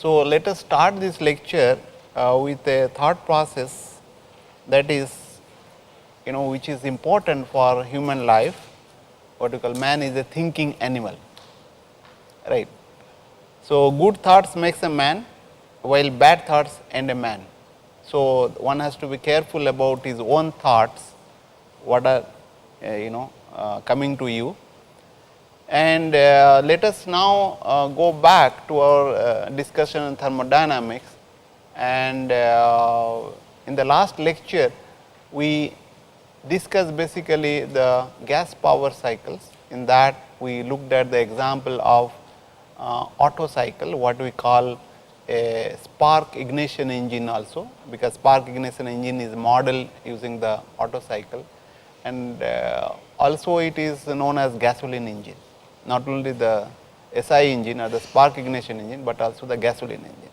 So, let us start this lecture with a thought process that is which is important for human life. What you call man is a thinking animal, right. So, good thoughts makes a man, while bad thoughts end a man. So, one has to be careful about his own thoughts, what are coming to you. And let us now go back to our discussion on thermodynamics, and in the last lecture we discussed basically the gas power cycles. In that we looked at the example of Otto cycle, what we call a spark ignition engine also, because spark ignition engine is modeled using the Otto cycle, and also it is known as gasoline engine. Not only the SI engine or the spark ignition engine, but also the gasoline engine.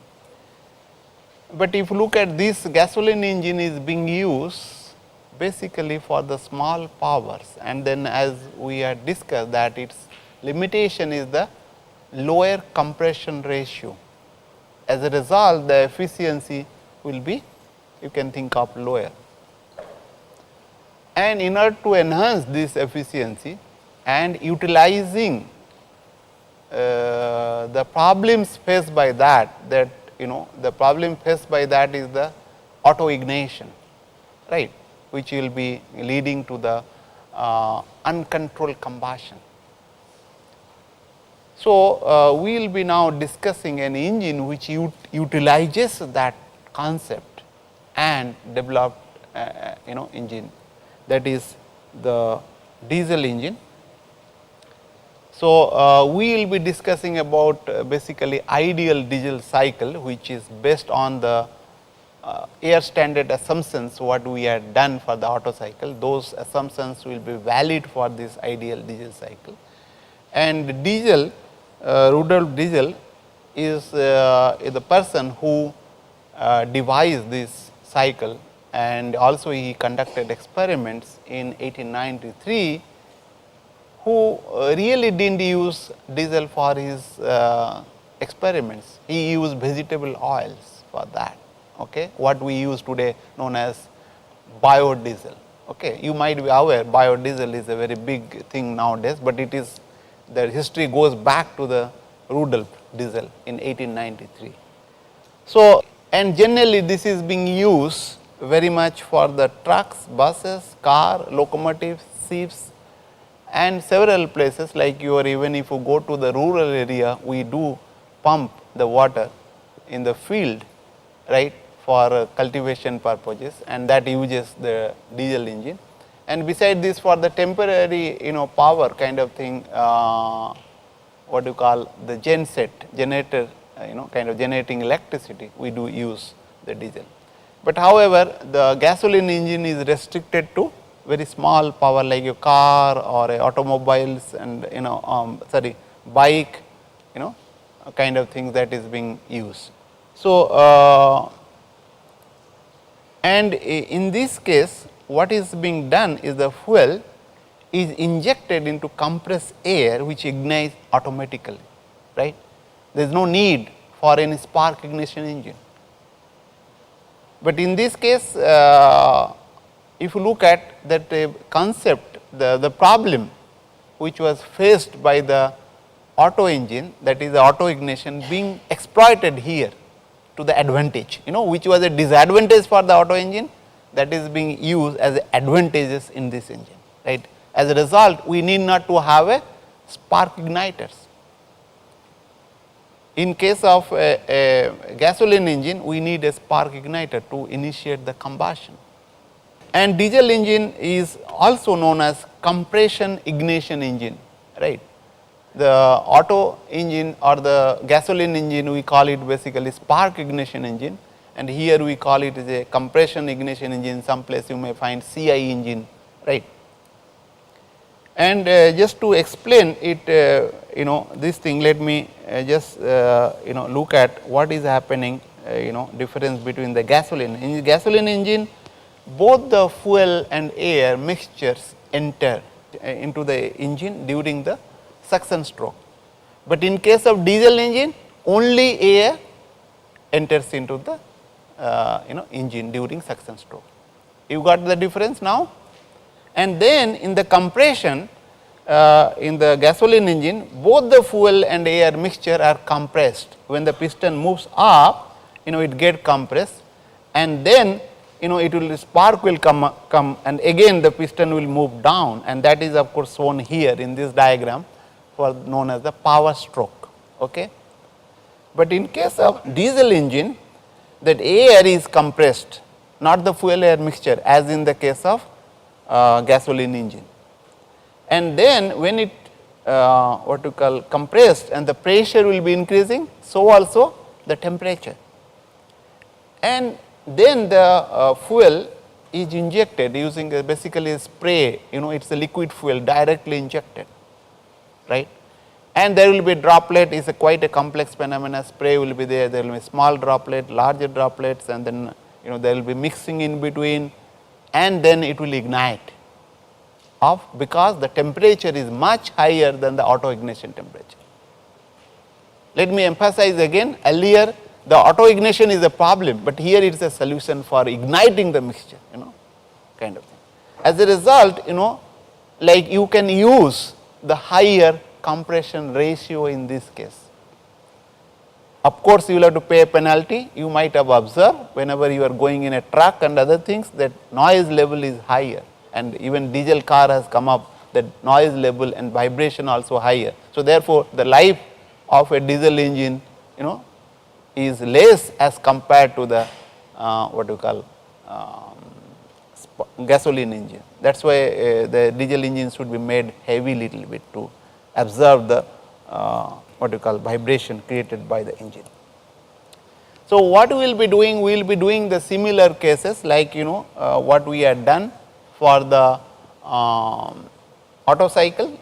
But if you look at this, gasoline engine is being used basically for the small powers, and then as we had discussed that its limitation is the lower compression ratio. As a result, the efficiency will be, you can think of, lower. And in order to enhance this efficiency and utilizing the problems faced by that the problem faced by that is the auto ignition, right, which will be leading to the uncontrolled combustion. So, we will be now discussing an engine which utilizes that concept and developed engine, that is the diesel engine. So, we will be discussing about basically ideal diesel cycle, which is based on the air standard assumptions what we had done for the Otto cycle. Those assumptions will be valid for this ideal diesel cycle. And diesel, Rudolf Diesel is the person who devised this cycle, and also he conducted experiments in 1893, who really did not use diesel for his experiments. He used vegetable oils for that, okay, what we use today known as biodiesel. Okay. You might be aware biodiesel is a very big thing nowadays, but it is, the history goes back to the Rudolf Diesel in 1893. So, and generally this is being used very much for the trucks, buses, car, locomotives, ships, and several places, like even if you go to the rural area, we do pump the water in the field, right, for cultivation purposes, and that uses the diesel engine. And beside this, for the temporary power kind of thing, what you call the generator, kind of generating electricity, we do use the diesel. But however, the gasoline engine is restricted to very small power, like a car or a automobiles and bike, kind of things that is being used. So, and in this case what is being done is the fuel is injected into compressed air, which ignites automatically, right. There is no need for any spark ignition engine. But in this case, if you look at that concept, the problem which was faced by the Otto engine, that is the auto ignition, being exploited here to the advantage, which was a disadvantage for the Otto engine, that is being used as advantages in this engine, right. As a result, we need not to have a spark igniters. In case of a gasoline engine, we need a spark igniter to initiate the combustion. And diesel engine is also known as compression ignition engine, right. The Otto engine or the gasoline engine, we call it basically spark ignition engine, and here we call it as a compression ignition engine. Some place you may find CI engine, right. And just to explain it, this thing, let me just look at what is happening, difference between the gasoline. In the gasoline engine, both the fuel and air mixtures enter into the engine during the suction stroke. But in case of diesel engine, only air enters into the engine during suction stroke. You got the difference now? And then in the compression, in the gasoline engine, both the fuel and air mixture are compressed. When the piston moves up, it get compressed, and then it will, spark will come and again the piston will move down, and that is of course shown here in this diagram for known as the power stroke. Okay. But in case of diesel engine, that air is compressed, not the fuel air mixture, as in the case of gasoline engine. And then when it what you call compressed and the pressure will be increasing, so also the temperature. And then the fuel is injected using basically a spray, it is a liquid fuel directly injected, right. And there will be droplet, is quite a complex phenomena. Spray will be there will be small droplet, larger droplets, and then there will be mixing in between, and then it will ignite off, because the temperature is much higher than the auto ignition temperature. Let me emphasize again, earlier the auto ignition is a problem, but here it is a solution for igniting the mixture, kind of thing. As a result, like you can use the higher compression ratio in this case. Of course, you will have to pay a penalty. You might have observed whenever you are going in a truck and other things, that noise level is higher, and even diesel car has come up, that noise level and vibration also higher. So therefore, the life of a diesel engine is less as compared to the what you call gasoline engine. That is why the diesel engine should be made heavy little bit to absorb the what you call vibration created by the engine. So what we will be doing? We will be doing the similar cases like what we had done for the Otto cycle,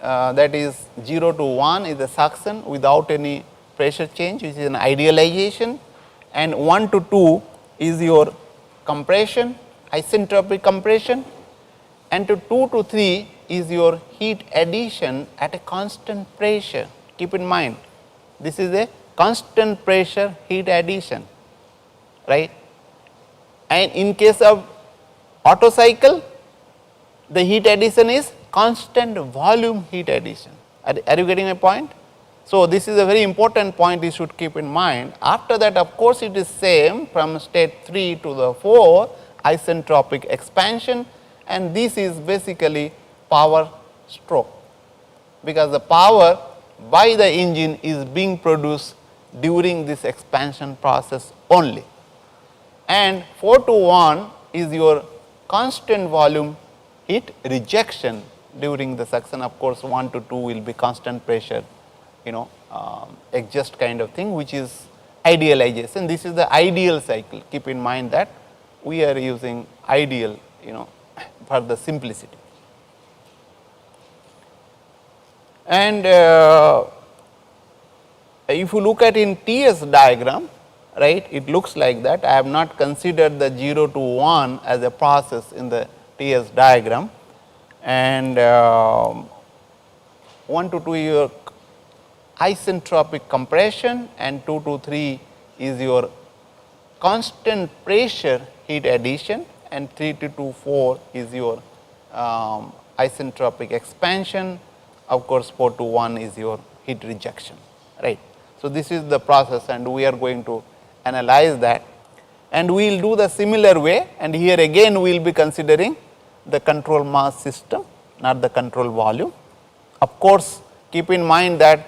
that is 0 to 1 is the suction without any pressure change, which is an idealization, and 1 to 2 is your compression, isentropic compression, and to 2 to 3 is your heat addition at a constant pressure. Keep in mind, this is a constant pressure heat addition, right. And in case of Otto cycle, the heat addition is constant volume heat addition. Are you getting my point? So this is a very important point you should keep in mind. After that, of course, it is same from state 3 to the 4, isentropic expansion, and this is basically power stroke, because the power by the engine is being produced during this expansion process only. And 4 to 1 is your constant volume heat rejection during the suction. Of course, 1 to 2 will be constant pressure, exhaust kind of thing, which is idealization. This is the ideal cycle. Keep in mind that we are using ideal, for the simplicity. And if you look at in TS diagram, right, it looks like that. I have not considered the 0 to 1 as a process in the TS diagram, and 1 to 2 is your isentropic compression, and 2 to 3 is your constant pressure heat addition, and 3 to 4 is your isentropic expansion. Of course, 4 to 1 is your heat rejection, right. So this is the process, and we are going to analyze that, and we will do the similar way, and here again we will be considering the control mass system, not the control volume. Of course, keep in mind that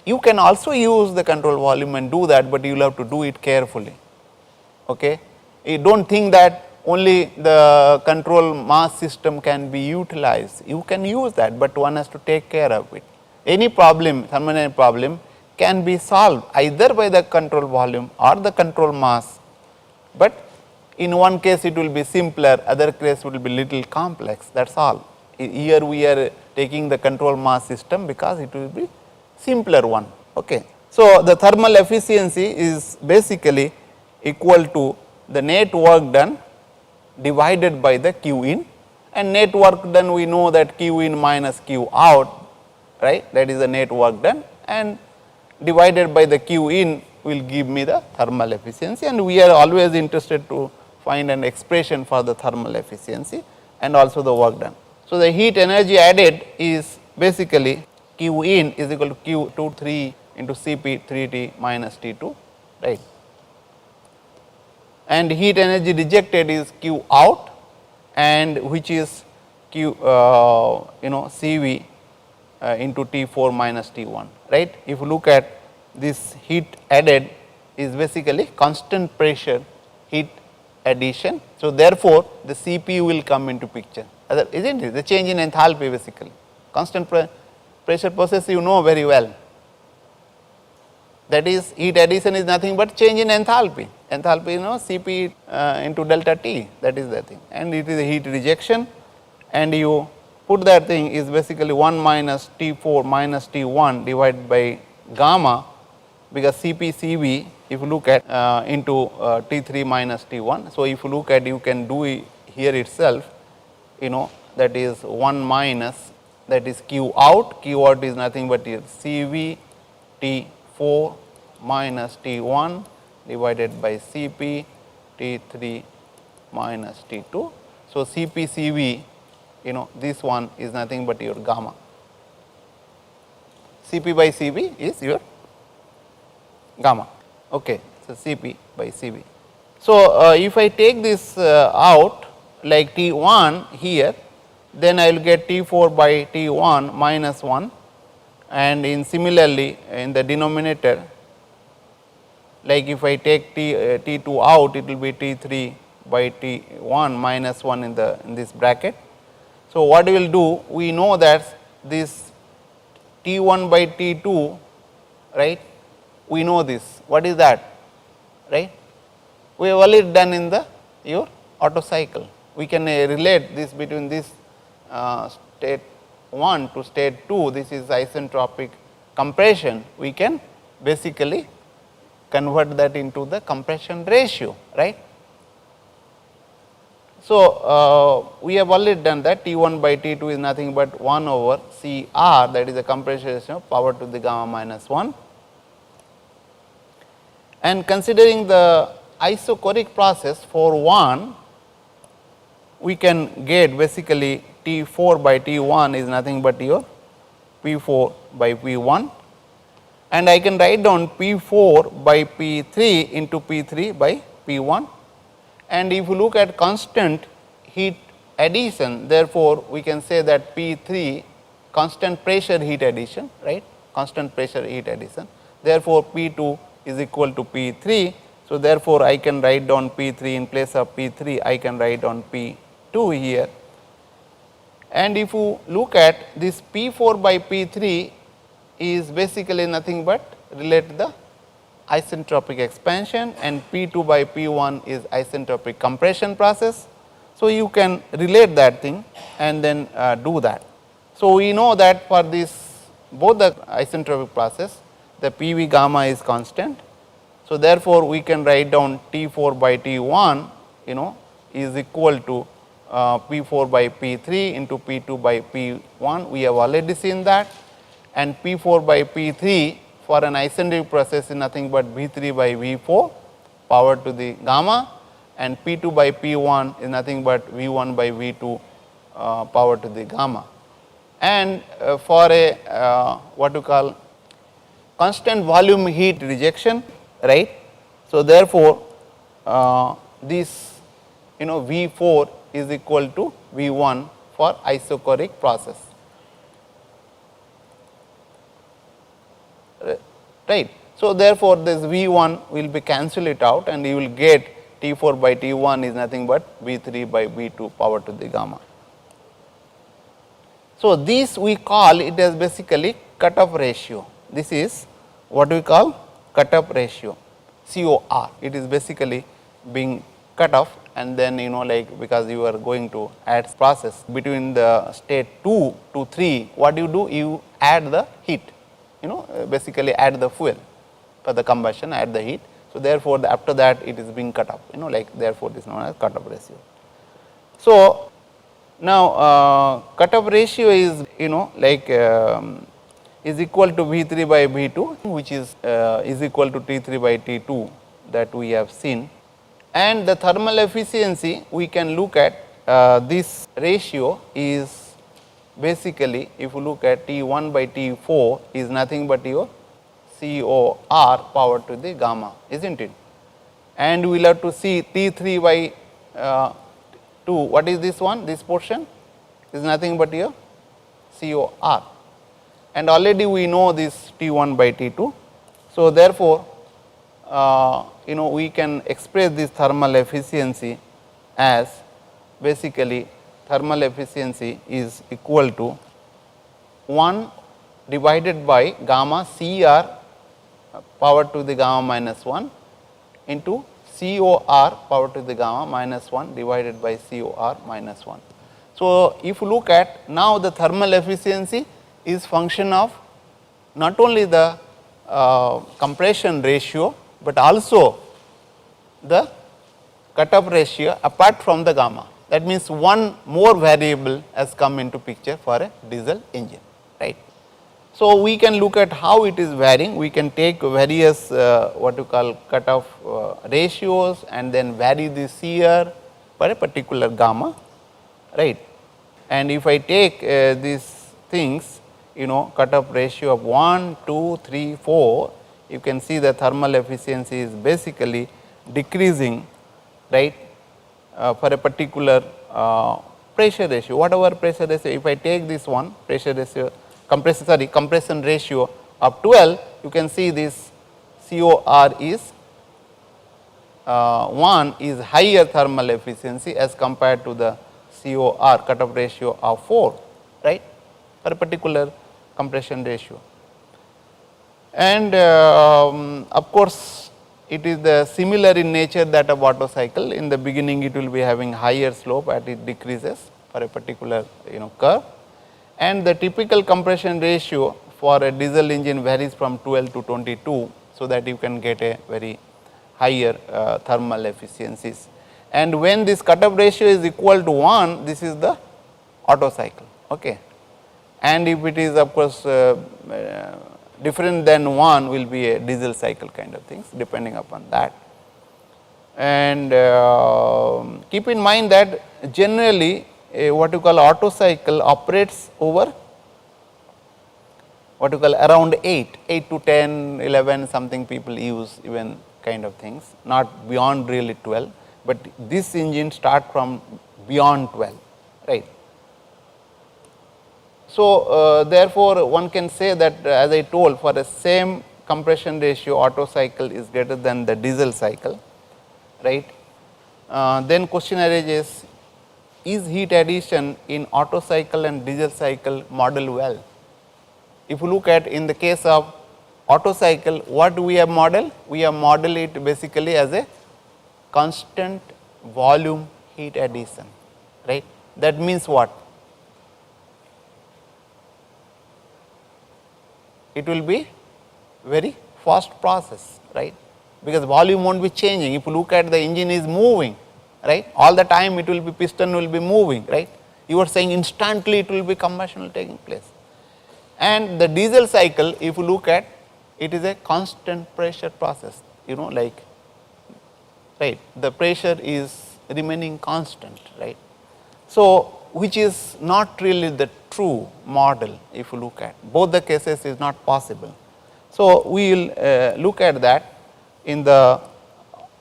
you can also use the control volume and do that, but you will have to do it carefully. Okay. You do not think that only the control mass system can be utilized. You can use that, but one has to take care of it. Any problem, thermodynamic problem, can be solved either by the control volume or the control mass, but in one case it will be simpler, other case will be little complex, that is all. Here we are taking the control mass system because it will be simpler one. Okay. So the thermal efficiency is basically equal to the net work done divided by the Q in, and net work done we know that Q in minus Q out, right, that is the net work done, and divided by the Q in will give me the thermal efficiency, and we are always interested to find an expression for the thermal efficiency and also the work done. So, the heat energy added is basically Q in is equal to Q 2 3 into Cp 3T minus T2, right, and heat energy rejected is Q out, and which is Q Cv into T4 minus T1, right. If you look at this heat added is basically constant pressure heat addition. So, therefore, the Cp will come into picture, is not it, the change in enthalpy basically, constant pressure process you know very well, that is heat addition is nothing but change in enthalpy, Cp into delta T, that is the thing, and it is a heat rejection, and you put that thing is basically 1 minus T4 minus T1 divided by gamma, because Cp Cv if you look at into T3 minus T1. So, if you look at you can do it here itself, that is 1 minus, that is Q out is nothing but here Cv T4 minus T1 divided by Cp T3 minus T2. So, Cp Cv this one is nothing but your gamma, Cp by Cv is your gamma. Okay. So, Cp by Cv. So, if I take this out like T1 here, then I will get T4 by T1 minus 1, and in similarly in the denominator, like if I take T2 out, it will be T3 by T1 minus 1 in this bracket. So, what we will do, we know that this T1 by T2, right, we know this, what is that, right, we have already done in the your Otto cycle. We can relate this between this state 1 to state 2, this is isentropic compression, we can basically convert that into the compression ratio, right. So, we have already done that, T1 by T2 is nothing but 1 over Cr, that is the compression ratio of power to the gamma minus 1. And considering the isochoric process for 1, we can get basically T4 by T1 is nothing but your P4 by P1, and I can write down P4 by P3 into P3 by P1. And if you look at constant heat addition, therefore, we can say that P3 constant pressure heat addition, right, constant pressure heat addition, therefore, P2 is equal to P3. So, therefore, I can write down P3 in place of P3, I can write down P2 here. And if you look at this P4 by P3 is basically nothing but relate the isentropic expansion, and P2 by P1 is isentropic compression process. So, you can relate that thing and then do that. So, we know that for this both the isentropic process, the PV gamma is constant. So, therefore, we can write down T4 by T1 is equal to P4 by P3 into P2 by P1, we have already seen that, and P4 by P3 for an isentropic process is nothing but V3 by V4 power to the gamma, and P2 by P1 is nothing but V1 by V2 power to the gamma. And for a what you call constant volume heat rejection, right. So, therefore, this V4 is equal to V1 for isochoric process, right. So, therefore, this V1 will be cancel it out, and you will get T4 by T1 is nothing but V3 by V2 power to the gamma. So, this we call it as basically cutoff ratio. This is what we call cutoff ratio, COR. It is basically being cut off, and then like because you are going to add process between the state 2 to 3, what you do? You add the heat, basically add the fuel for the combustion, add the heat. So, therefore, after that it is being cut off, like therefore, this is known as cutoff ratio. So, now cutoff ratio is like is equal to V3 by V2, which is equal to T3 by T2 that we have seen. And the thermal efficiency, we can look at this ratio is basically, if you look at T1 by T4 is nothing but your COR power to the gamma, is not it? And we will have to see T3 by 2, what is this one? This portion is nothing but your COR, and already we know this T1 by T2. So, therefore, we can express this thermal efficiency as basically thermal efficiency is equal to 1 divided by gamma CR power to the gamma minus 1 into COR power to the gamma minus 1 divided by COR minus 1. So, if you look at now, the thermal efficiency is function of not only the compression ratio, but also the cut-off ratio apart from the gamma. That means, one more variable has come into picture for a diesel engine, right. So, we can look at how it is varying. We can take various what you call cut-off ratios and then vary the CR for a particular gamma, right. And if I take these things, cut-off ratio of 1, 2, 3, 4, you can see the thermal efficiency is basically decreasing, right, for a particular pressure ratio, whatever pressure ratio. If I take this one pressure ratio, compression ratio of 12, you can see this COR is 1 is higher thermal efficiency as compared to the COR cut-off ratio of 4, right, for a particular compression ratio. And of course, it is the similar in nature that of Otto cycle. In the beginning, it will be having higher slope as it decreases for a particular curve, and the typical compression ratio for a diesel engine varies from 12 to 22. So, that you can get a very higher thermal efficiencies. And when this cut-off ratio is equal to 1, this is the Otto cycle, okay. And if it is of course different than 1, will be a diesel cycle kind of things, depending upon that. And keep in mind that generally what you call Otto cycle operates over what you call around 8 to 10, 11 something people use even kind of things, not beyond really 12, but this engine start from beyond 12, right. So, therefore, one can say that as I told, for the same compression ratio, Otto cycle is greater than the diesel cycle, right. Then question arises, is heat addition in Otto cycle and diesel cycle model well? If you look at in the case of Otto cycle, what we have modeled? We have modeled it basically as a constant volume heat addition, right. That means what? It will be very fast process, right, because volume will not be changing. If you look at the engine is moving, right, all the time it will be piston will be moving, right. You are saying instantly it will be combustion taking place. And the diesel cycle, if you look at, it is a constant pressure process, like, right, the pressure is remaining constant, right. So, which is not really the true model if you look at, both the cases is not possible. So, we will look at that in the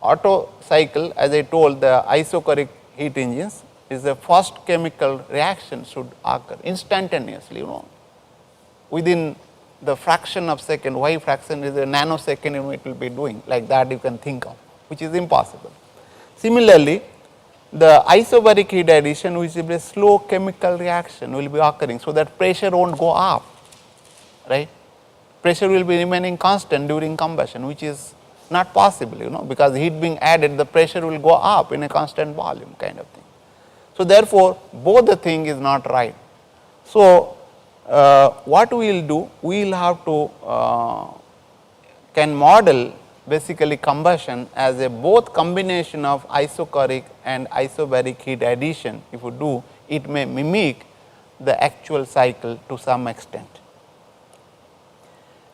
Otto cycle. As I told, the isochloric heat engines is the first chemical reaction should occur instantaneously, within the fraction of second. Why fraction is a nanosecond, it will be doing like that, you can think of, which is impossible. Similarly, the isobaric heat addition, which is a slow chemical reaction, will be occurring. So, that pressure will not go up, right, pressure will be remaining constant during combustion, which is not possible, because heat being added, the pressure will go up in a constant volume kind of thing. So, therefore, both the thing is not right. So, what we will do, we will have to can model basically combustion as a both combination of isochoric and isobaric heat addition. If you do, it may mimic the actual cycle to some extent.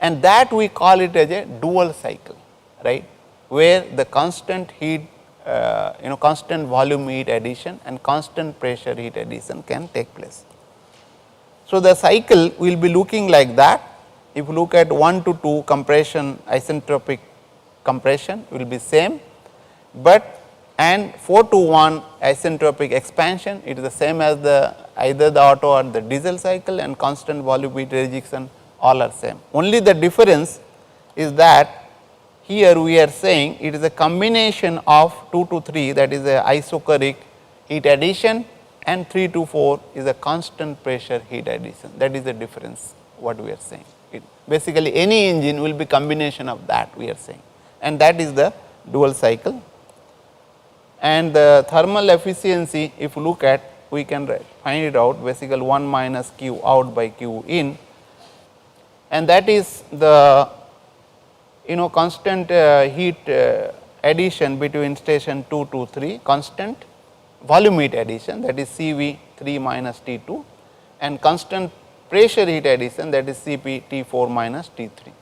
and that we call it as a dual cycle, right, where the constant heat constant volume heat addition and constant pressure heat addition can take place. So, the cycle will be looking like that. If you look at 1 to 2 compression, isentropic compression will be same, but and 4 to 1 isentropic expansion, it is the same as the either the Otto or the diesel cycle, and constant volume heat rejection all are same. Only the difference is that here we are saying it is a combination of 2 to 3, that is a isochloric heat addition, and 3 to 4 is a constant pressure heat addition. That is the difference what we are saying. Basically any engine will be combination of that we are saying, and that is the dual cycle. And the thermal efficiency, if you look at, we can find it out, basically 1 minus Q out by Q in, and that is the constant heat addition between station 2 to 3, constant volume heat addition, that is Cv 3 minus T2, and constant pressure heat addition, that is Cp T4 minus T3,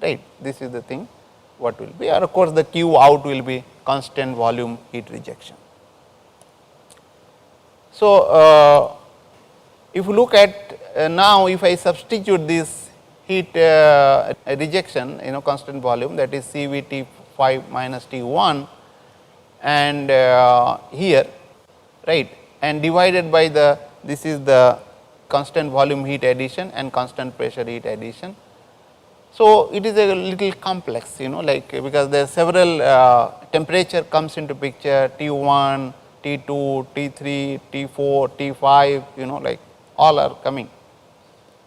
right. This is the thing what will be, or of course the Q out will be constant volume heat rejection. So, if you look at now, if I substitute this heat rejection constant volume, that is Cv T5 minus T1, and here, right, and divided by the, this is the constant volume heat addition and constant pressure heat addition. So, it is a little complex, like, because there are several temperature comes into picture, T1, T2, T3, T4, T5, like all are coming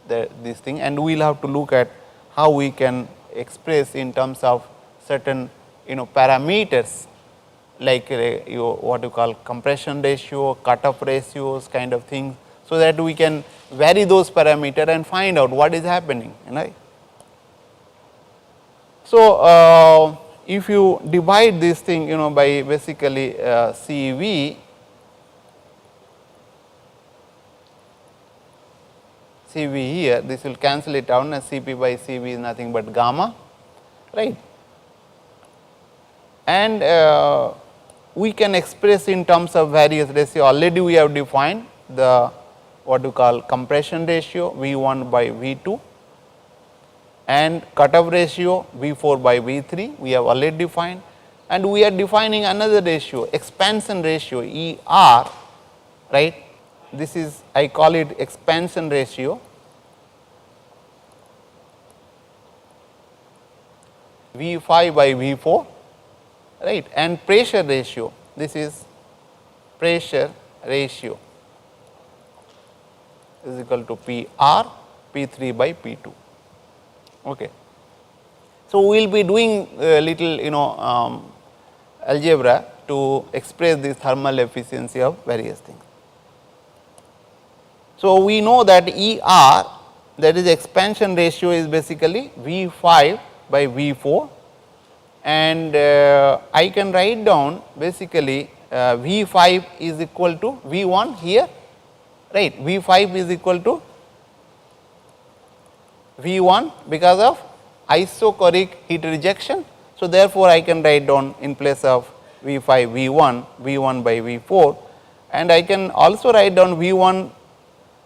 this thing, and we will have to look at how we can express in terms of certain parameters, like what you call compression ratio, cutoff ratios kind of things, so that we can vary those parameter and find out what is happening, right. So, if you divide this thing by basically Cv here, this will cancel it out, and Cp by Cv is nothing but gamma, right. And we can express in terms of various ratio. Already we have defined the what you call compression ratio V1 by V2, and cutoff ratio V4 by V3 we have already defined, and we are defining another ratio, expansion ratio ER, right. This is, I call it expansion ratio V5 by V4, right, and pressure ratio, this is pressure ratio is equal to PR P3 by P2. Okay. So, we will be doing a little algebra to express this thermal efficiency of various things. So, we know that ER, that is expansion ratio, is basically V5 by V4, and I can write down basically V5 is equal to V1 here, right. V5 is equal to V1 because of isochloric heat rejection. So, therefore, I can write down in place of V5 V1, V1 by V4, and I can also write down V1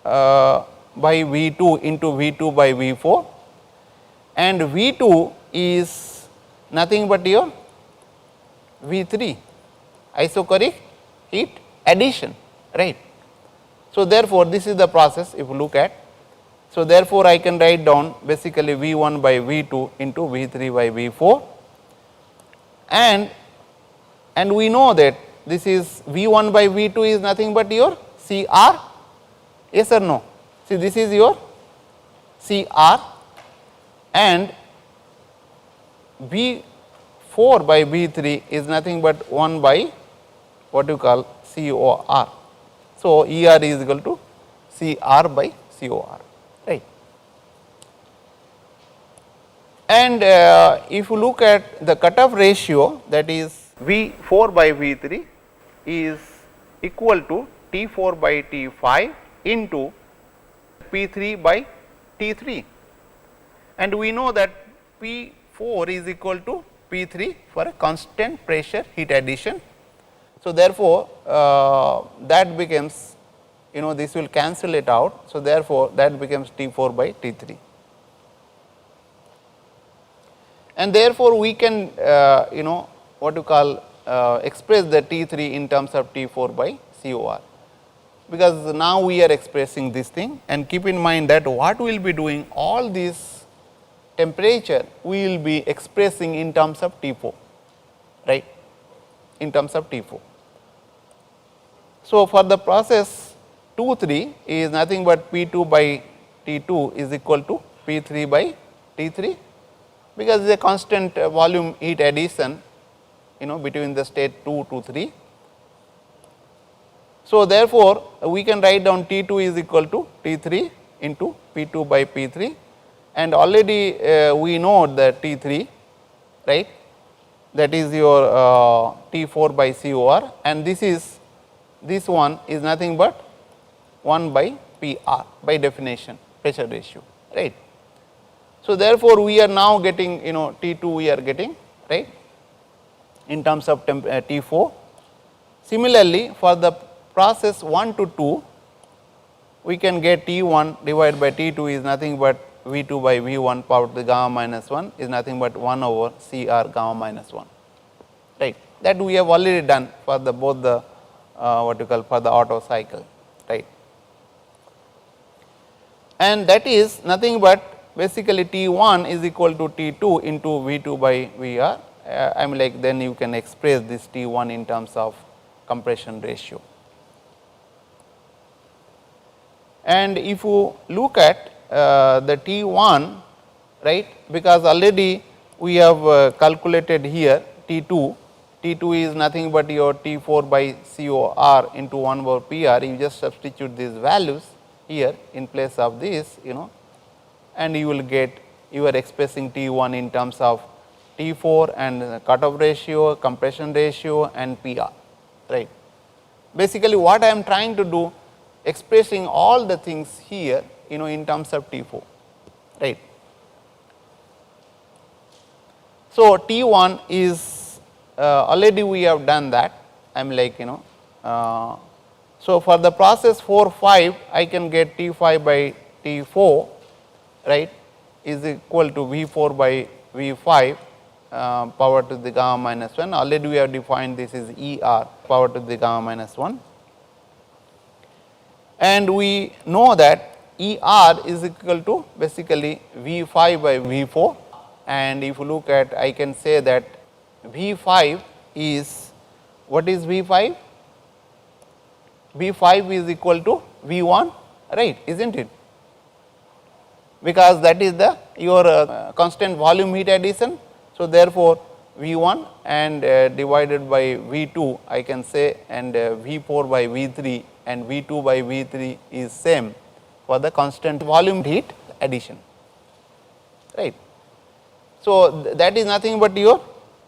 by V2 into V2 by V4, and V2 is nothing but your V3 isochloric heat addition, right. So, therefore, this is the process if you look at. So, therefore, I can write down basically V1 by V2 into V3 by V4, and we know that this is V1 by V2 is nothing but your CR, yes or no. See, this is your CR, and V4 by V3 is nothing but 1 by what you call COR. So, ER is equal to CR by COR, right. And if you look at the cutoff ratio, that is V4 by V3 is equal to T4 by T5 into P3 by T3, and we know that P4 is equal to P3 for a constant pressure heat addition. So, therefore, that becomes, this will cancel it out. So, therefore, that becomes T4 by T3, and therefore, we can what you call express the T3 in terms of T4 by COR, because now we are expressing this thing, and keep in mind that what we will be doing, all this temperature we will be expressing in terms of T4, right, in terms of T4. So, for the process 2-3 is nothing but P2 by T2 is equal to P3 by T3, because it is a constant volume heat addition between the state 2 to 3. So, therefore, we can write down T2 is equal to T3 into P2 by P3, and already we know that T3, right, that is your T4 by COR, and this one is nothing but 1 by PR by definition, pressure ratio, right. So, therefore, we are now getting T2 we are getting, right, in terms of T4. Similarly, for the process 1 to 2, we can get T1 divided by T2 is nothing but V2 by V1 power to the gamma minus 1 is nothing but 1 over CR gamma minus 1, right. That we have already done for the both the what you call for the Otto cycle, right. And that is nothing but basically T1 is equal to T2 into V2 by VR. I am like, then you can express this T1 in terms of compression ratio. And if you look at the T1, right, because already we have calculated here T2 is nothing but your T4 by COR into 1 over PR. You just substitute these values here in place of this, and you will get, you are expressing T1 in terms of T4 and cutoff ratio, compression ratio and PR, right. Basically, what I am trying to do, expressing all the things here, in terms of T4, right. So, T1 is already we have done that. I am like, so for the process 4-5, I can get T5 by T4, right, is equal to V4 by V5 power to the gamma minus 1. Already we have defined this is ER power to the gamma minus 1, and we know that ER is equal to basically V5 by V4, and if you look at, I can say that V5 is, what is V5? V5 is equal to V1, right, isn't it? Because that is the your constant volume heat addition. So, therefore, V1 and divided by V2 I can say, and V4 by V3 and V2 by V3 is same for the constant volume heat addition, right. So, that is nothing but your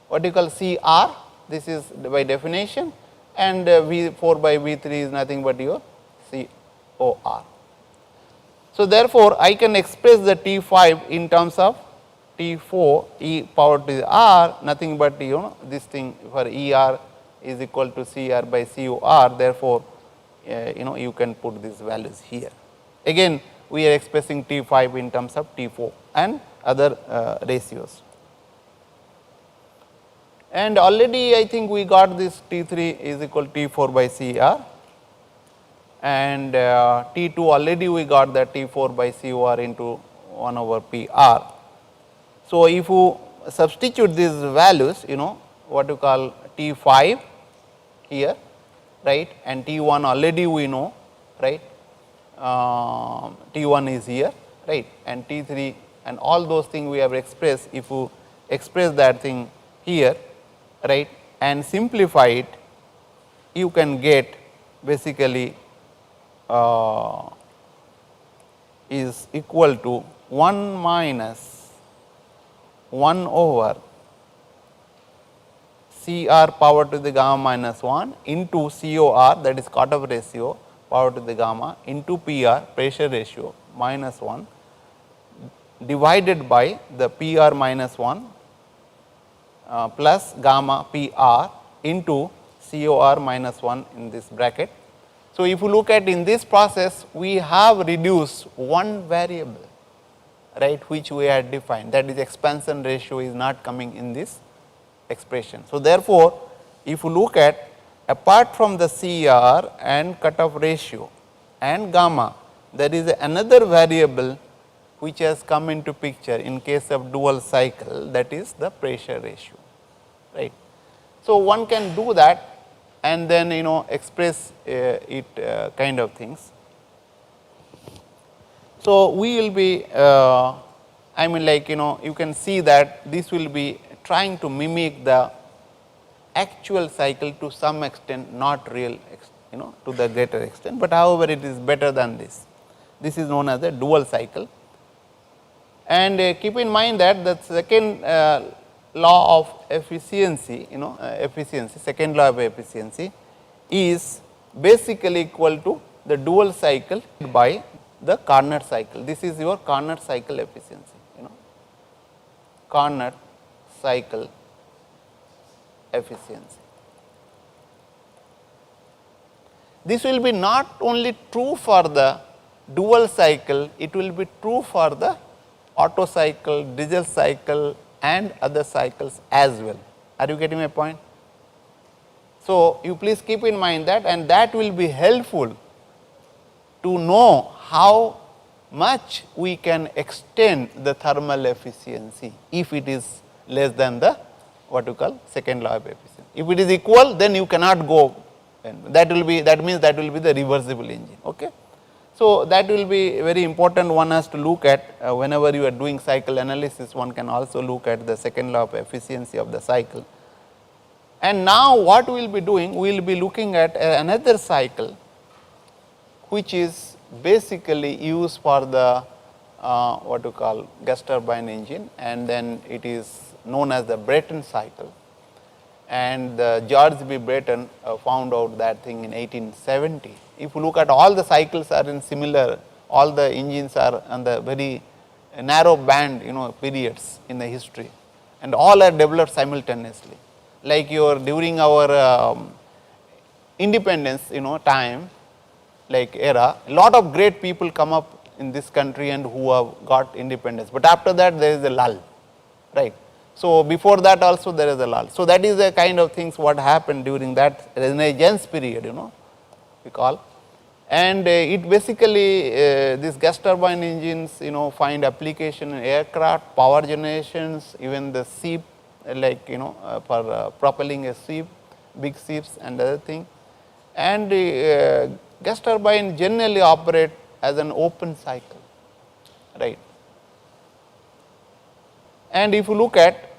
what you call CR, this is by definition, and V4 by V3 is nothing but your COR. So, therefore, I can express the T5 in terms of T4 e power to the R, nothing but this thing for ER is equal to CR by COR. Therefore, you can put these values here. Again, we are expressing T5 in terms of T4 and other ratios. And already I think we got this T3 is equal to T4 by CR, and T2 already we got that T4 by COR into 1 over PR. So, if you substitute these values, what you call T5 here, right, and T1 already we know, right, T1 is here, right, and T3 and all those things we have expressed. If you express that thing here, right, and simplify it, you can get basically is equal to 1 minus 1 over CR power to the gamma minus 1 into COR, that is cutoff ratio power to the gamma, into PR pressure ratio minus 1 divided by the PR minus 1 plus gamma PR into COR minus 1 in this bracket. So, if you look at in this process, we have reduced one variable, right, which we had defined, that is expansion ratio is not coming in this expression. So, therefore, if you look at apart from the CR and cutoff ratio and gamma, there is another variable which has come into picture in case of dual cycle, that is the pressure ratio, right. So, one can do that and then express it kind of things. So, we will be I mean like you can see that this will be trying to mimic the actual cycle to some extent, not real to the greater extent, but however it is better than this. This is known as a dual cycle. And keep in mind that the second law of efficiency, second law of efficiency is basically equal to the dual cycle by the Carnot cycle. This is your Carnot cycle efficiency, Carnot cycle efficiency. This will be not only true for the dual cycle, it will be true for the Otto cycle, diesel cycle and other cycles as well. Are you getting my point? So, you please keep in mind that, and that will be helpful to know how much we can extend the thermal efficiency if it is less than the what you call second law of efficiency. If it is equal, then you cannot go, and that means that will be the reversible engine. Okay. So, that will be very important, one has to look at whenever you are doing cycle analysis, one can also look at the second law of efficiency of the cycle. And now what we will be doing, we will be looking at another cycle which is basically used for the what you call gas turbine engine, and then it is known as the Brayton cycle. And George B. Brayton found out that thing in 1870. If you look at all the cycles are in similar, all the engines are on the very narrow band periods in the history, and all are developed simultaneously. Like during our independence time, like era, a lot of great people come up in this country and who have got independence, but after that there is a lull, right. So, before that also there is a lull. So, that is the kind of things what happened during that Renaissance period we call, and it basically these gas turbine engines find application in aircraft, power generations, even the ship, like for propelling a ship, big ships and other thing. And gas turbine generally operate as an open cycle, right. And if you look at,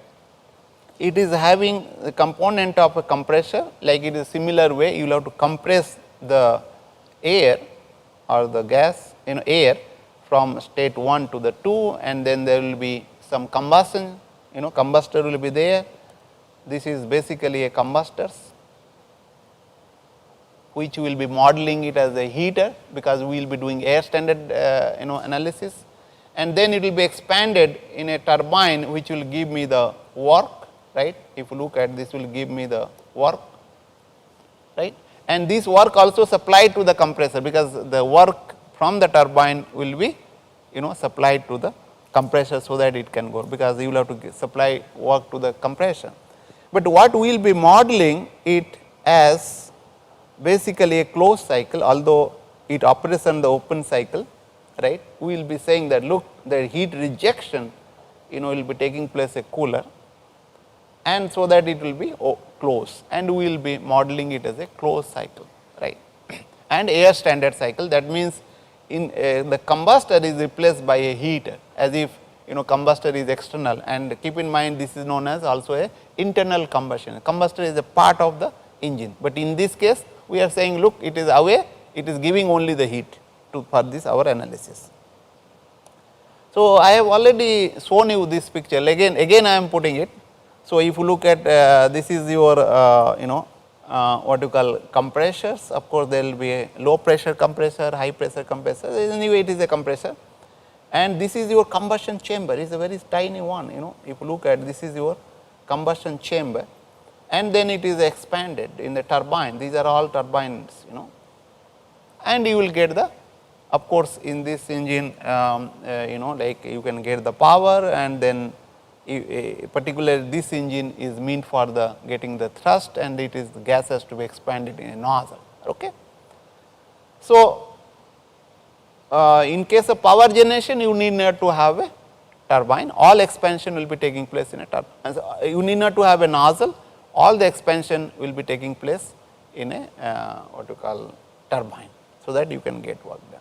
it is having the component of a compressor, like it is similar way you will have to compress the air or the gas air from state 1 to the 2, and then there will be some combustion, combustor will be there. This is basically a combustors which we will be modeling it as a heater, because we will be doing air standard analysis, and then it will be expanded in a turbine which will give me the work, right. If you look at this, will give me the work, right, and this work also supplied to the compressor, because the work from the turbine will be supplied to the compressor, so that it can go, because you will have to supply work to the compressor. But what we will be modeling it as basically a closed cycle, although it operates on the open cycle, right. We will be saying that look, the heat rejection will be taking place a cooler, and so that it will be closed, and we will be modeling it as a closed cycle, right. And air standard cycle, that means in the combustor is replaced by a heater, as if combustor is external, and keep in mind this is known as also a internal combustion. Combustor is a part of the engine, but in this case we are saying look, it is away, it is giving only the heat for this our analysis. So, I have already shown you this picture, again I am putting it. So, if you look at this is your what you call compressors, of course there will be a low pressure compressor, high pressure compressor, anyway it is a compressor, and this is your combustion chamber, it is a very tiny one, if you look at this is your combustion chamber, and then it is expanded in the turbine, these are all turbines, and you will get the, of course, in this engine, like you can get the power, and then particularly this engine is meant for the getting the thrust, and it is the gas has to be expanded in a nozzle. Okay. So, in case of power generation, you need not to have a turbine, all expansion will be taking place in a turbine. So, you need not to have a nozzle, all the expansion will be taking place in a what you call turbine, so that you can get work done.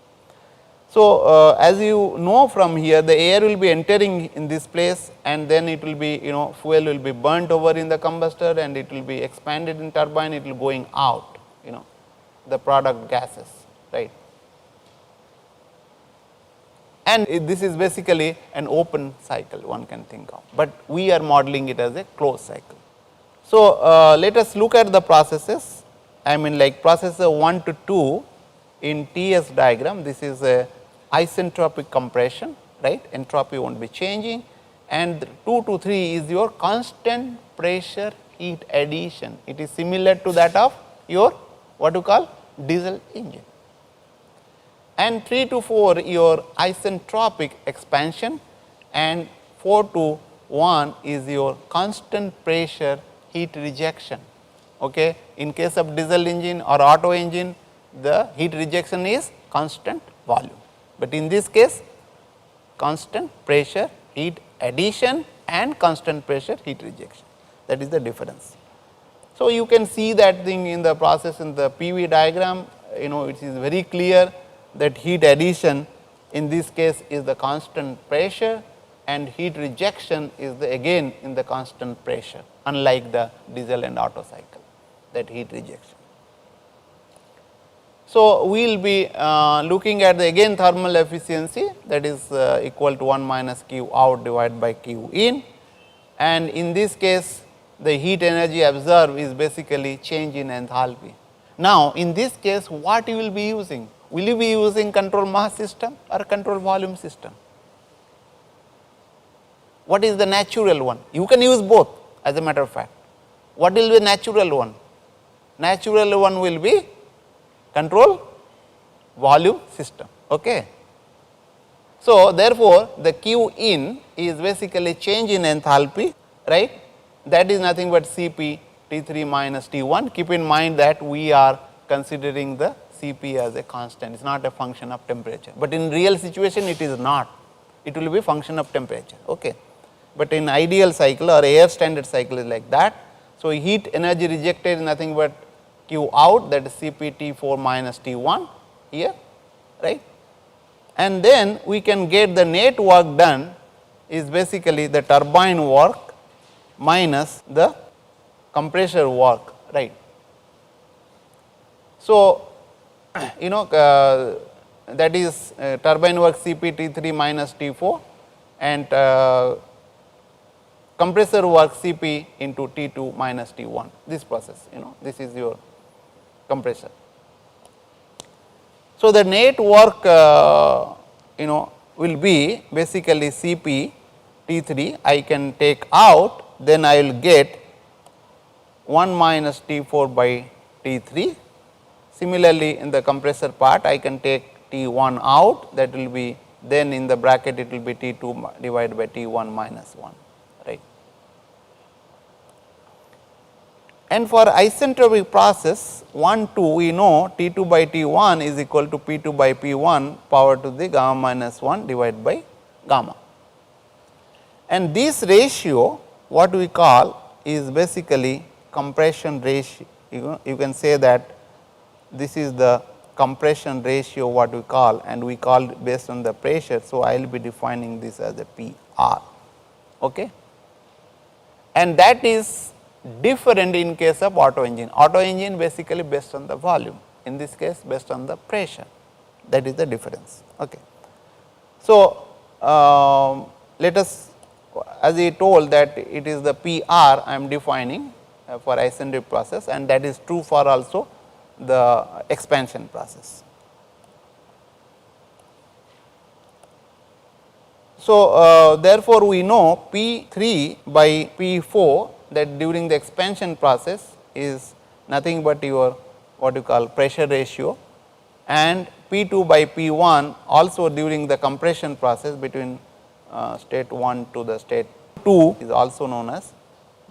So, as you know from here, the air will be entering in this place, and then it will be fuel will be burnt over in the combustor, and it will be expanded in turbine, it will going out, the product gases, right. And this is basically an open cycle one can think of, but we are modeling it as a closed cycle. So, let us look at the processes, I mean like processor 1 to 2 in TS diagram, this is a isentropic compression, right, entropy will not be changing, and 2 to 3 is your constant pressure heat addition, it is similar to that of your what you call diesel engine. And 3 to 4 your isentropic expansion, and 4 to 1 is your constant pressure heat rejection. Okay. In case of diesel engine or auto engine, the heat rejection is constant volume, but in this case constant pressure heat addition and constant pressure heat rejection, that is the difference. So, you can see that thing in the process in the PV diagram, it is very clear that heat addition in this case is the constant pressure, and heat rejection is the again in the constant pressure, unlike the diesel and auto cycle, that heat rejection. So, we will be looking at the again thermal efficiency, that is equal to 1 minus Q out divided by Q in, and in this case the heat energy absorbed is basically change in enthalpy. Now, in this case what you will be using? Will you be using control mass system or control volume system? What is the natural one? You can use both as a matter of fact. What will be natural one? Natural one will be control volume system. Okay. So, therefore, the Q in is basically change in enthalpy, right, that is nothing but Cp T3 minus T1. Keep in mind that we are considering the Cp as a constant, it is not a function of temperature, but in real situation it is not, it will be function of temperature. Okay. But in ideal cycle or air standard cycle is like that. So, heat energy rejected is nothing but Q out, that is Cp T4 minus T1 here, right, and then we can get the net work done is basically the turbine work minus the compressor work, right. So, that is turbine work Cp T3 minus T4 and compressor work Cp into T2 minus T1, this process, this is your compressor. So, the net work will be basically Cp T3 I can take out, then I will get 1 minus T4 by T3. Similarly, in the compressor part I can take T1 out, that will be then in the bracket it will be T2 divided by T1 minus 1, right. And for isentropic process 1 2 we know T2 by T1 is equal to P2 by P1 power to the gamma minus 1 divided by gamma. And this ratio what we call is basically compression ratio, you can say that this is the compression ratio what we call, and we call it based on the pressure. So, I will be defining this as a PR, okay. And that is different in case of auto engine. Auto engine basically based on the volume, in this case based on the pressure, that is the difference. Okay. So, let us, as I told that it is the PR I am defining for isentropic process, and that is true for also the expansion process. So, therefore, we know P 3 by P 4 that during the expansion process is nothing but your what you call pressure ratio, and P 2 by P 1 also during the compression process between state 1 to the state 2 is also known as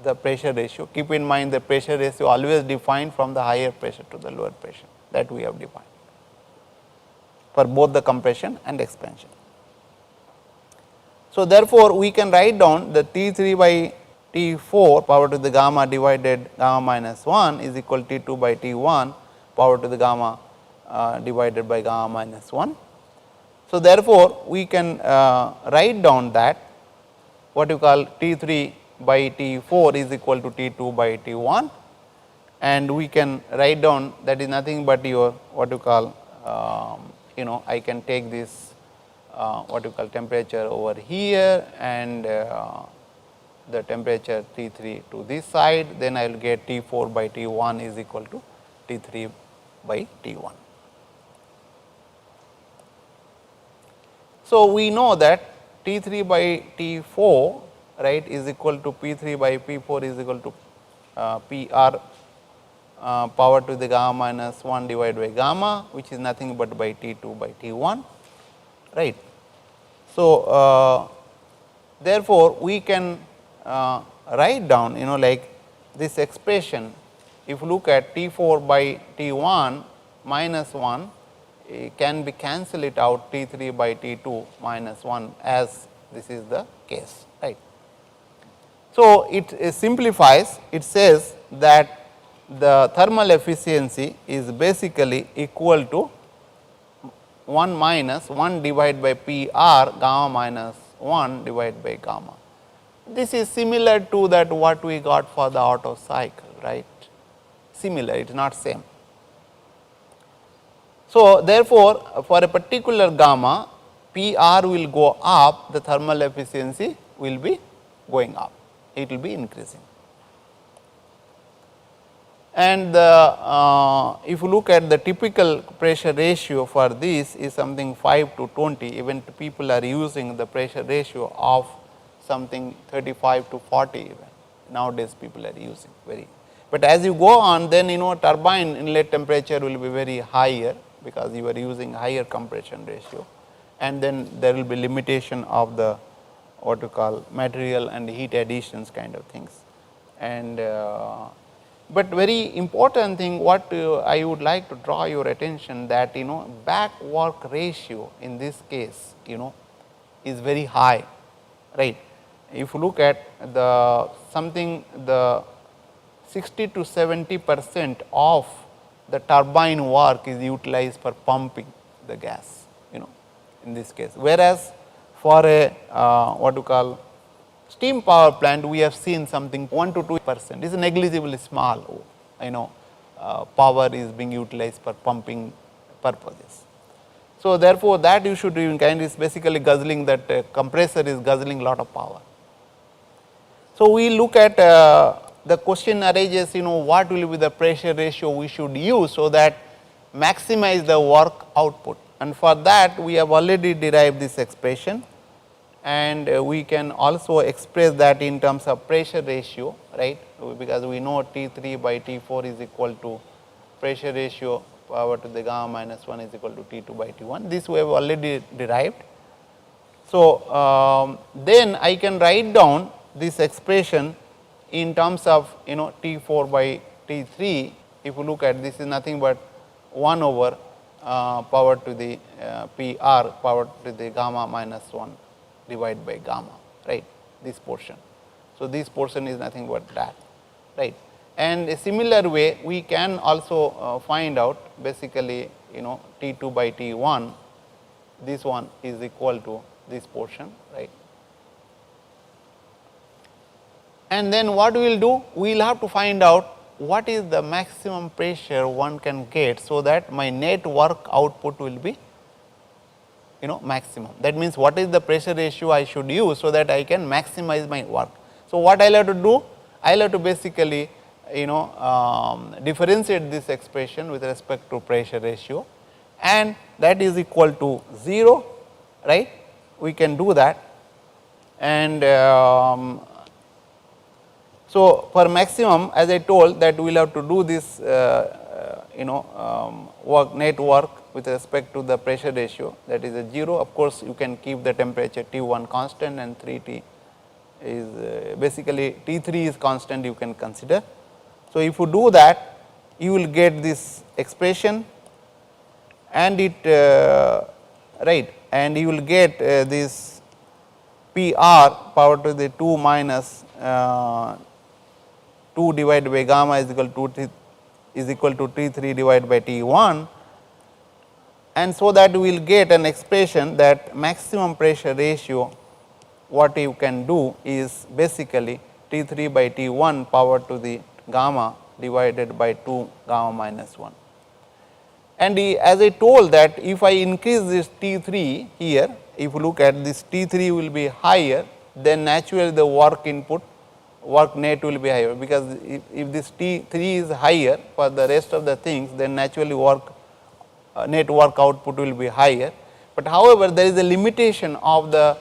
the pressure ratio. Keep in mind the pressure ratio always defined from the higher pressure to the lower pressure, that we have defined for both the compression and expansion. So, therefore, we can write down the T 3 by T 4 power to the gamma divided gamma minus 1 is equal to T 2 by T 1 power to the gamma divided by gamma minus 1. So, therefore, we can write down that what you call T 3 by T 4 is equal to T 2 by T 1, and we can write down that is nothing but your what you call I can take this what you call temperature over here and the temperature T 3 to this side, then I will get T 4 by T 1 is equal to T 3 by T 1. So, we know that T 3 by T 4 right is equal to P 3 by P 4 is equal to P r power to the gamma minus 1 divided by gamma, which is nothing but by T 2 by T 1, right. So, therefore, we can write down like this expression. If you look at T 4 by T 1 minus 1 can be cancel it out T 3 by T 2 minus 1 as this is the case, right. So, it simplifies, it says that the thermal efficiency is basically equal to 1 minus 1 divided by P r gamma minus 1 divided by gamma. This is similar to that what we got for the Otto cycle, right, similar, it is not same. So, therefore, for a particular gamma P r will go up, the thermal efficiency will be going up, it will be increasing. And if you look at the typical pressure ratio for this is something 5 to 20, even people are using the pressure ratio of something 35 to 40 even, nowadays people are using very. But as you go on, then turbine inlet temperature will be very higher because you are using higher compression ratio, and then there will be limitation of the what you call material and heat additions kind of things. And but very important thing what I would like to draw your attention that back work ratio in this case is very high, right. If you look at the something the 60 to 70% of the turbine work is utilized for pumping the gas in this case, whereas for a what you call steam power plant we have seen something 1 to 2% is negligibly small power is being utilized for pumping purposes. So, therefore, that you should even kind is basically guzzling that compressor is guzzling lot of power. So, we look at the question arises what will be the pressure ratio we should use so that maximize the work output, and for that we have already derived this expression, and we can also express that in terms of pressure ratio, right, because we know T 3 by T 4 is equal to pressure ratio power to the gamma minus 1 is equal to T 2 by T 1, this we have already derived. So, then I can write down this expression in terms of T 4 by T 3, if you look at this is nothing but 1 over power to the P r power to the gamma minus 1 divided by gamma, right, this portion. So, this portion is nothing but that, right. And a similar way we can also find out basically T 2 by T 1, this one is equal to this portion, right. And then what we will do, we will have to find out what is the maximum pressure one can get, so that my net work output will be maximum. That means, what is the pressure ratio I should use so that I can maximize my work. So, what I will have to do? I will have to basically differentiate this expression with respect to pressure ratio, and that is equal to 0, right. We can do that, And so, for maximum, as I told that we will have to do this net work with respect to the pressure ratio, that is a 0. Of course, you can keep the temperature T1 constant and 3T is basically T3 is constant, you can consider. So, if you do that, you will get this expression, and it right, and you will get this P r power to the 2 minus 2 divided by gamma is equal to T3 divided by T1, and so that we will get an expression that maximum pressure ratio, what you can do is basically T3 by T1 power to the gamma divided by 2 gamma minus 1. And as I told that if I increase this T3 here, if you look at this T3 will be higher, then naturally the work input, work net will be higher, because if this T3 is higher for the rest of the things, then naturally work net work output will be higher. But however, there is a limitation of the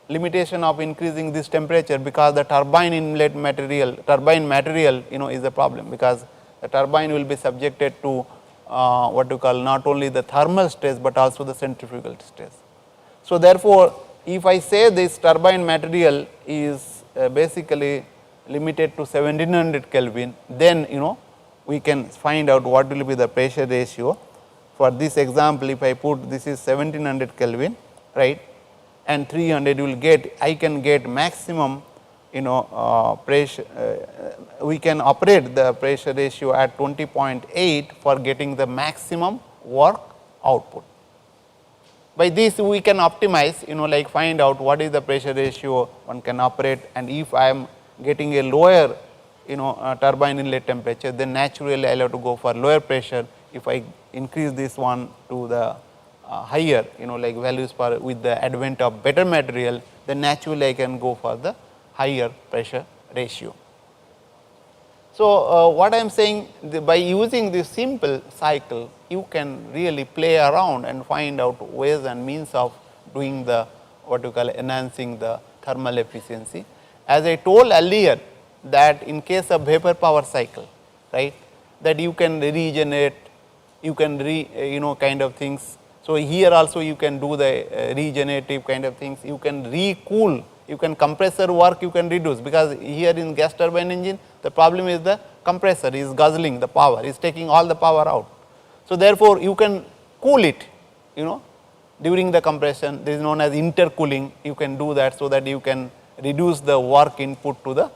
limitation of increasing this temperature, because the turbine inlet material, is a problem, because the turbine will be subjected to what you call not only the thermal stress, but also the centrifugal stress. So, therefore, if I say this turbine material is basically limited to 1700 Kelvin, then we can find out what will be the pressure ratio. For this example, if I put this is 1700 Kelvin, right, and 300, you will get, I can get maximum pressure, we can operate the pressure ratio at 20.8 for getting the maximum work output. By this we can optimize, like find out what is the pressure ratio one can operate, and if I am getting a lower turbine inlet temperature, then naturally I will have to go for lower pressure. If I increase this one to the higher like values for with the advent of better material, then naturally I can go for the higher pressure ratio. So, what I am saying, by using this simple cycle, you can really play around and find out ways and means of doing the what you call enhancing the thermal efficiency. As I told earlier that in case of vapor power cycle, right, that you can regenerate, you can kind of things. So, here also you can do the regenerative kind of things, you can recool, you can compressor work you can reduce, because here in gas turbine engine the problem is the compressor is guzzling the power, is taking all the power out. So, therefore, you can cool it during the compression, this is known as intercooling, you can do that, so that you can reduce the work input to the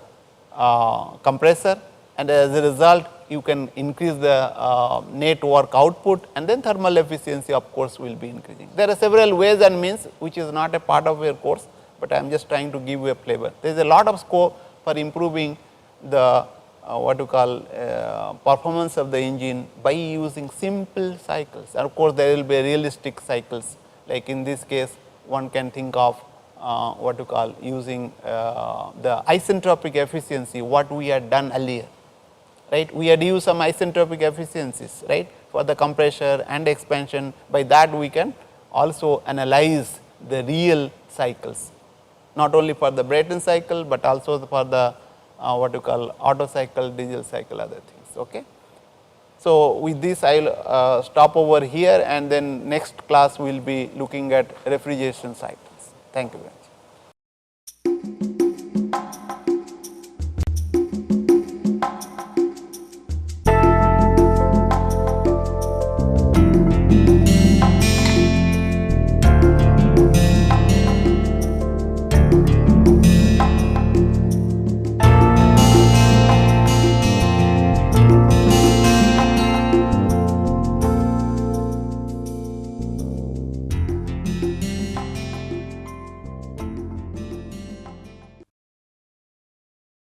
compressor, and as a result you can increase the net work output, and then thermal efficiency of course will be increasing. There are several ways and means which is not a part of your course, but I am just trying to give you a flavor. There is a lot of scope for improving the what you call performance of the engine by using simple cycles. And of course, there will be realistic cycles, like in this case one can think of what you call using the isentropic efficiency, what we had done earlier, right. We had used some isentropic efficiencies, right, for the compressor and expansion. By that we can also analyze the real cycles, not only for the Brayton cycle, but also for the what you call Otto cycle, diesel cycle, other things. Okay. So, with this I will stop over here, and then next class we will be looking at refrigeration cycles. Thank you very much.